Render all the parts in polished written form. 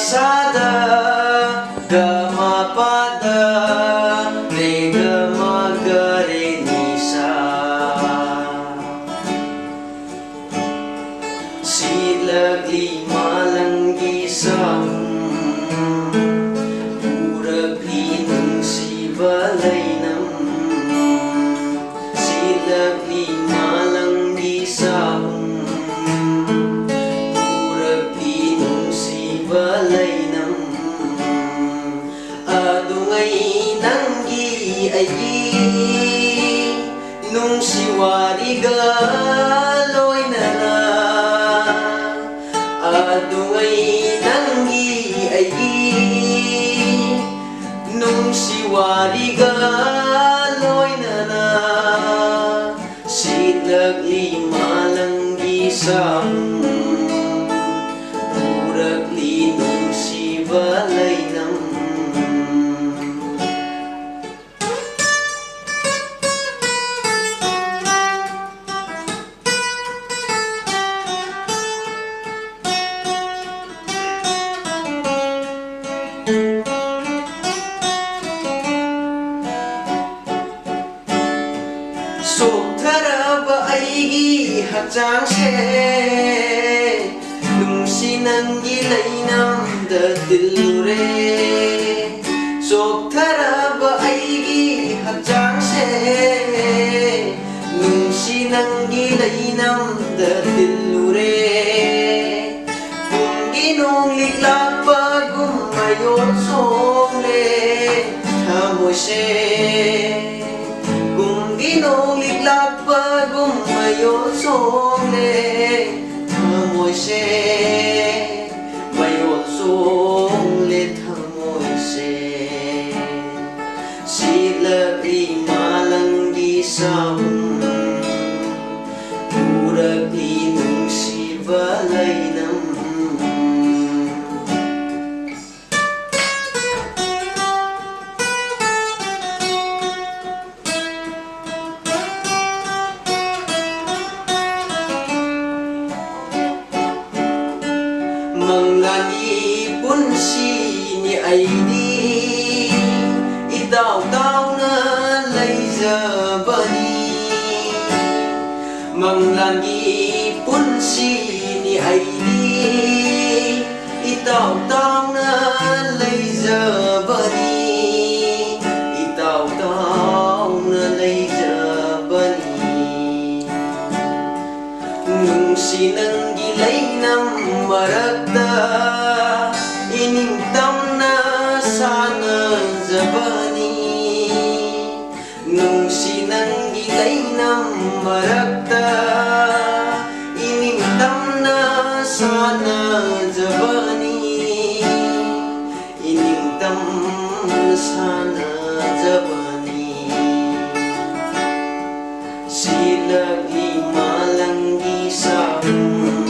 Gapasada, gamapada, regamagareniza. Sitlakli malangi SHAHUM, Pirakli ng sibalaynam. Sitlakli malangi SHAHUM, Pirakli ng sibalaynam. Adungay nanggi ayi nung siwariga oina. Adungay nanggi ayi nung siwariga oina. Sitlakli malangi SHAHUM, Pirakli ng sibalaynam. Soktaraba aigi hakchangse nungsinanggi laynamda dilure. Soktaraba aigi hakchangse nungsinanggi laynamda dilure. Kung ginong liklapa gumayon somle hamoise. Kung ginong liklapa gumayon somle hamoise. Mayon somle hamoise. Sitlakli malangi SHAHUM, Pirakli ng sibalaynam. Malangi punsi ni aidi idaw-daw na layjabani. Malangi punsi ni aidi idaw-daw na layjabani. Idaw-daw na layjabani. Nung sinanggilay ng maragda iningtam na sana zabani. Nung sinanggilay ng maragda iningtam na sana zabani. Iningtam na sana zabani. Sitlakli malangi SHAHUM,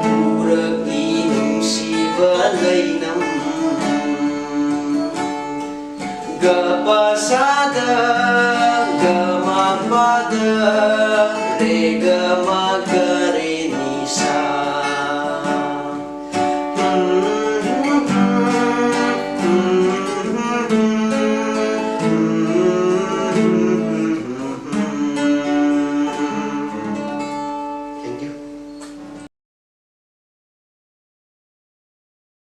Pirakli ng sibalaynam. Gapasada, gamapada,